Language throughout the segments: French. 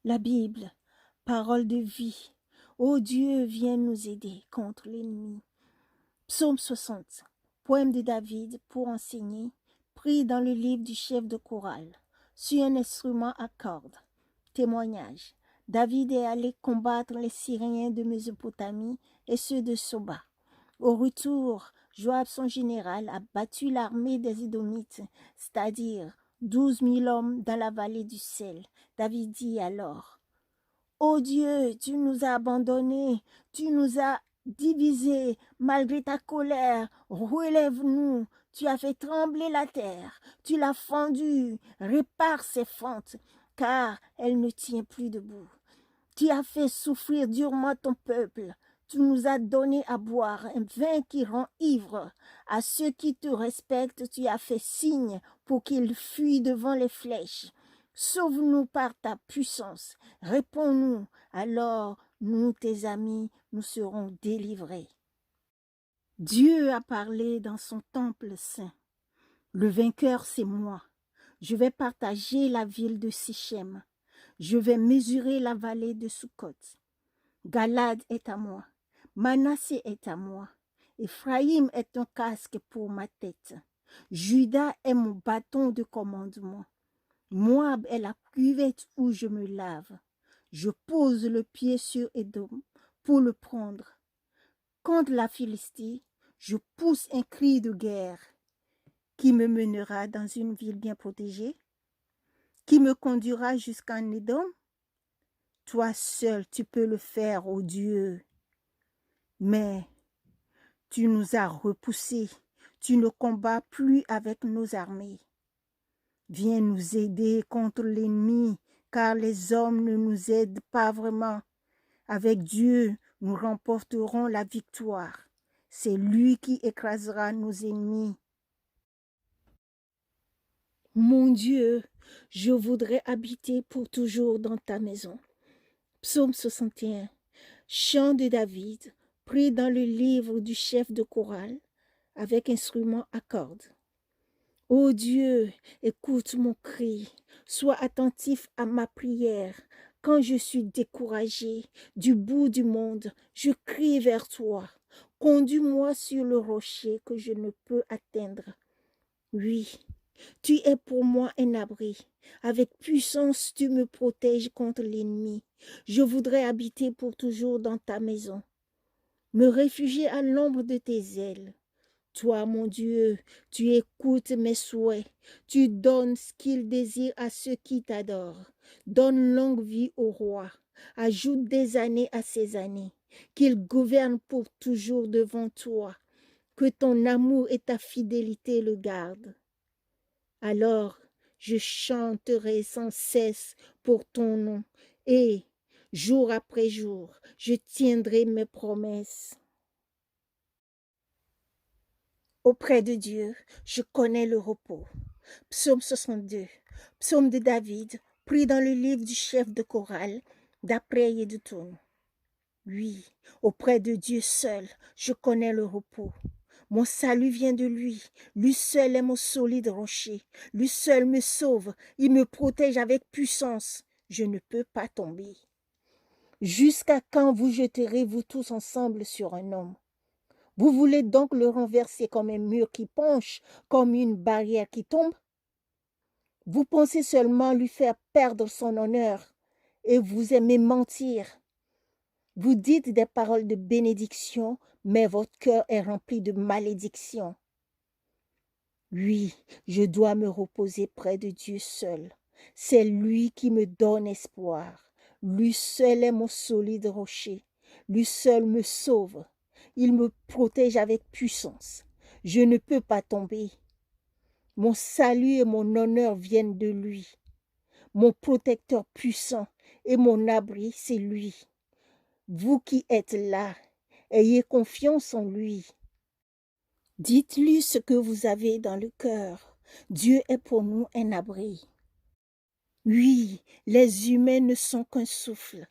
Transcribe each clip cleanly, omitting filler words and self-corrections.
La Bible, parole de vie. Ô Dieu, viens nous aider contre l'ennemi. Psaume 60, poème de David pour enseigner, pris dans le livre du chef de chorale, sur un instrument à cordes. Témoignage. David est allé combattre les Syriens de Mésopotamie et ceux de Soba. Au retour, Joab, son général, a battu l'armée des Édomites, c'est-à-dire 12 000 hommes dans la vallée du sel. David dit alors: Ô Dieu, tu nous as abandonnés, tu nous as divisés malgré ta colère. Relève-nous, tu as fait trembler la terre, tu l'as fendue, répare ses fentes, car elle ne tient plus debout. Tu as fait souffrir durement ton peuple. Tu nous as donné à boire un vin qui rend ivre. À ceux qui te respectent, tu as fait signe pour qu'ils fuient devant les flèches. Sauve-nous par ta puissance. Réponds-nous, alors nous, tes amis, nous serons délivrés. Dieu a parlé dans son temple saint. Le vainqueur, c'est moi. Je vais partager la ville de Sichem. Je vais mesurer la vallée de Sukkot. Galad est à moi. Manassé est à moi. Éphraïm est un casque pour ma tête. Juda est mon bâton de commandement. Moab est la cuvette où je me lave. Je pose le pied sur Édom pour le prendre. Contre la Philistie, je pousse un cri de guerre. Qui me mènera dans une ville bien protégée? Qui me conduira jusqu'en Édom? Toi seul, tu peux le faire, ô Dieu. Mais tu nous as repoussés. Tu ne combats plus avec nos armées. Viens nous aider contre l'ennemi, car les hommes ne nous aident pas vraiment. Avec Dieu, nous remporterons la victoire. C'est lui qui écrasera nos ennemis. Mon Dieu, je voudrais habiter pour toujours dans ta maison. Psaume 61, chant de David, pris dans le livre du chef de chorale, avec instrument à cordes. Ô Dieu, écoute mon cri, sois attentif à ma prière. Quand je suis découragé du bout du monde, je crie vers toi. Conduis-moi sur le rocher que je ne peux atteindre. Oui, tu es pour moi un abri. Avec puissance, tu me protèges contre l'ennemi. Je voudrais habiter pour toujours dans ta maison, me réfugier à l'ombre de tes ailes. Toi, mon Dieu, tu écoutes mes souhaits. Tu donnes ce qu'il désire à ceux qui t'adorent. Donne longue vie au roi. Ajoute des années à ses années. Qu'il gouverne pour toujours devant toi. Que ton amour et ta fidélité le gardent. Alors, je chanterai sans cesse pour ton nom. Et, jour après jour, je tiendrai mes promesses. Auprès de Dieu, je connais le repos. Psaume 62, psaume de David, pris dans le livre du chef de chorale, d'après Yedutun. Oui, auprès de Dieu seul, je connais le repos. Mon salut vient de lui. Lui seul est mon solide rocher. Lui seul me sauve. Il me protège avec puissance. Je ne peux pas tomber. Jusqu'à quand vous jeterez-vous tous ensemble sur un homme? Vous voulez donc le renverser comme un mur qui penche, comme une barrière qui tombe? Vous pensez seulement lui faire perdre son honneur et vous aimez mentir. Vous dites des paroles de bénédiction, mais votre cœur est rempli de malédiction. Oui, je dois me reposer près de Dieu seul. C'est lui qui me donne espoir. Lui seul est mon solide rocher. Lui seul me sauve. Il me protège avec puissance. Je ne peux pas tomber. Mon salut et mon honneur viennent de lui. Mon protecteur puissant et mon abri, c'est lui. Vous qui êtes là, ayez confiance en lui. Dites-lui ce que vous avez dans le cœur. Dieu est pour nous un abri. Oui, les humains ne sont qu'un souffle.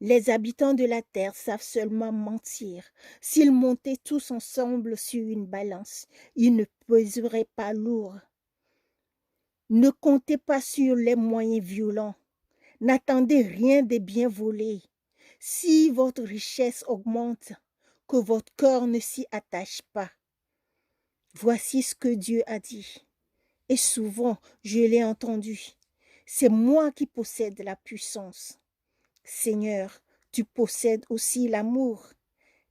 Les habitants de la terre savent seulement mentir. S'ils montaient tous ensemble sur une balance, ils ne peseraient pas lourd. Ne comptez pas sur les moyens violents. N'attendez rien des biens volés. Si votre richesse augmente, que votre cœur ne s'y attache pas. Voici ce que Dieu a dit. Et souvent, je l'ai entendu. C'est moi qui possède la puissance. Seigneur, tu possèdes aussi l'amour,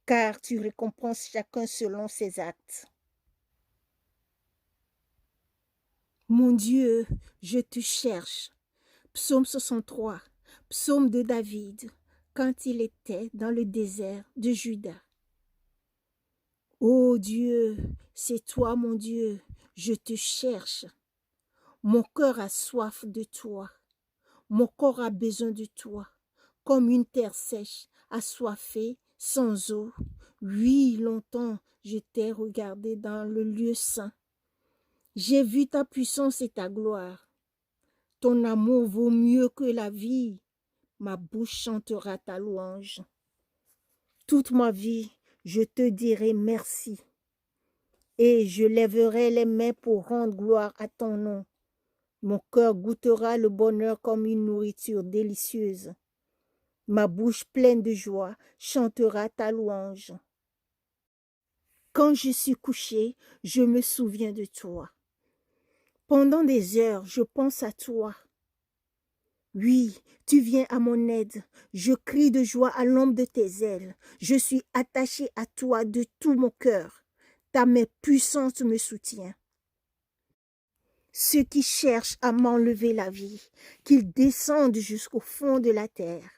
car tu récompenses chacun selon ses actes. Mon Dieu, je te cherche. Psaume 63, psaume de David, quand il était dans le désert de Juda. Ô Dieu, c'est toi mon Dieu, je te cherche. Mon cœur a soif de toi. Mon corps a besoin de toi, comme une terre sèche, assoiffée, sans eau. Oui, longtemps je t'ai regardé dans le lieu saint. J'ai vu ta puissance et ta gloire. Ton amour vaut mieux que la vie. Ma bouche chantera ta louange. Toute ma vie, je te dirai merci. Et je lèverai les mains pour rendre gloire à ton nom. Mon cœur goûtera le bonheur comme une nourriture délicieuse. Ma bouche pleine de joie chantera ta louange. Quand je suis couché, je me souviens de toi. Pendant des heures, je pense à toi. Oui, tu viens à mon aide. Je crie de joie à l'ombre de tes ailes. Je suis attaché à toi de tout mon cœur. Ta main puissante me soutient. Ceux qui cherchent à m'enlever la vie, qu'ils descendent jusqu'au fond de la terre,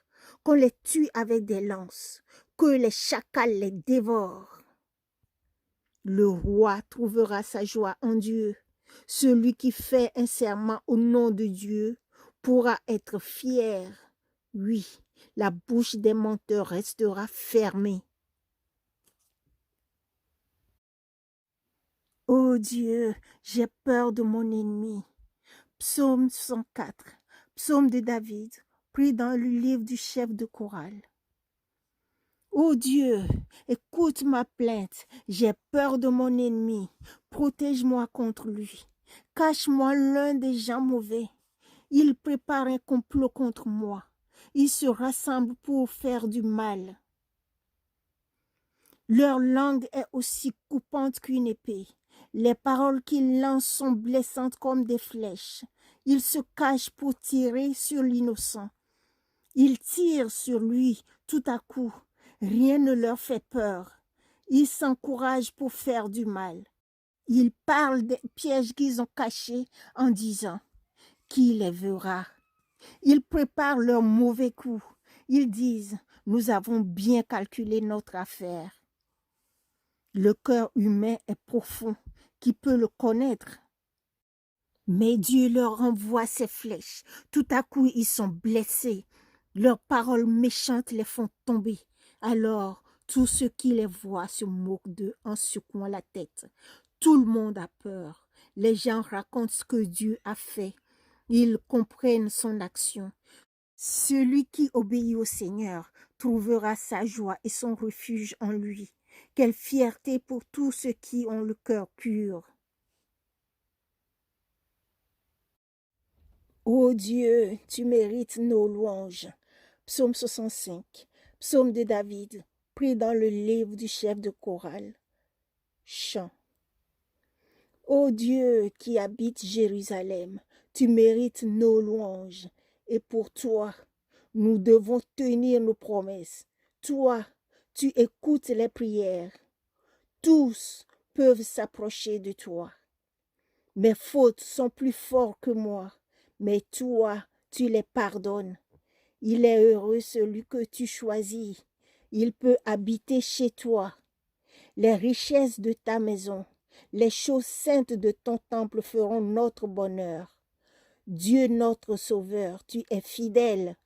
qu'on les tue avec des lances, que les chacals les dévorent. Le roi trouvera sa joie en Dieu. Celui qui fait un serment au nom de Dieu pourra être fier. Oui, la bouche des menteurs restera fermée. Ô Dieu, j'ai peur de mon ennemi. Psaume 104, psaume de David, pris dans le livre du chef de chorale. Ô Dieu, écoute ma plainte, j'ai peur de mon ennemi, protège-moi contre lui, cache-moi l'un des gens mauvais. Ils préparent un complot contre moi, ils se rassemblent pour faire du mal. Leur langue est aussi coupante qu'une épée, les paroles qu'ils lancent sont blessantes comme des flèches. Ils se cachent pour tirer sur l'innocent. Ils tirent sur lui tout à coup. Rien ne leur fait peur. Ils s'encouragent pour faire du mal. Ils parlent des pièges qu'ils ont cachés en disant « Qui les verra ?» Ils préparent leurs mauvais coups. Ils disent « Nous avons bien calculé notre affaire. » Le cœur humain est profond. Qui peut le connaître? Mais Dieu leur envoie ses flèches. Tout à coup, ils sont blessés. Leurs paroles méchantes les font tomber. Alors, tous ceux qui les voient se moquent d'eux en secouant la tête. Tout le monde a peur. Les gens racontent ce que Dieu a fait. Ils comprennent son action. Celui qui obéit au Seigneur trouvera sa joie et son refuge en lui. Quelle fierté pour tous ceux qui ont le cœur pur. Ô Dieu, tu mérites nos louanges. Psaume 65, psaume de David, pris dans le livre du chef de chorale. Chant. Ô Dieu qui habites Jérusalem, tu mérites nos louanges. Et pour toi, nous devons tenir nos promesses. Toi, tu écoutes les prières. Tous peuvent s'approcher de toi. Mes fautes sont plus fortes que moi, mais toi, tu les pardonnes. Il est heureux celui que tu choisis. Il peut habiter chez toi. Les richesses de ta maison, les choses saintes de ton temple feront notre bonheur. Dieu notre Sauveur, tu es fidèle.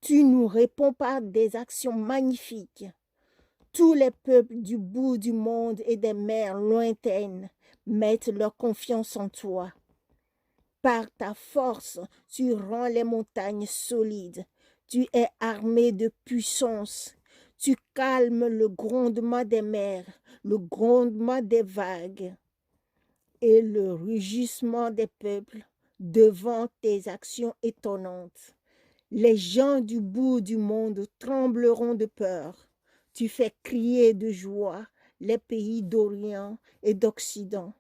Tu nous réponds par des actions magnifiques. Tous les peuples du bout du monde et des mers lointaines mettent leur confiance en toi. Par ta force, tu rends les montagnes solides. Tu es armé de puissance. Tu calmes le grondement des mers, le grondement des vagues et le rugissement des peuples devant tes actions étonnantes. Les gens du bout du monde trembleront de peur. Tu fais crier de joie les pays d'Orient et d'Occident.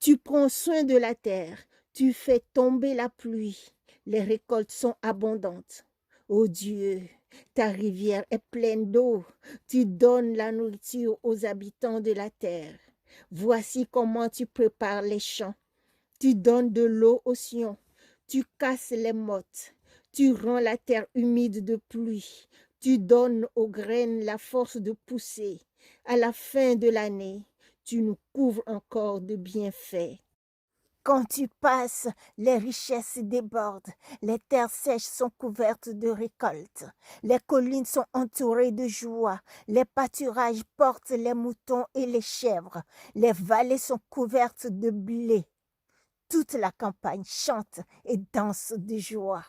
Tu prends soin de la terre, tu fais tomber la pluie. Les récoltes sont abondantes. Ô Dieu, ta rivière est pleine d'eau. Tu donnes la nourriture aux habitants de la terre. Voici comment tu prépares les champs. Tu donnes de l'eau aux Sion. Tu casses les mottes. Tu rends la terre humide de pluie. Tu donnes aux graines la force de pousser. À la fin de l'année, tu nous couvres encore de bienfaits. Quand tu passes, les richesses débordent, les terres sèches sont couvertes de récoltes, les collines sont entourées de joie, les pâturages portent les moutons et les chèvres, les vallées sont couvertes de blé. Toute la campagne chante et danse de joie.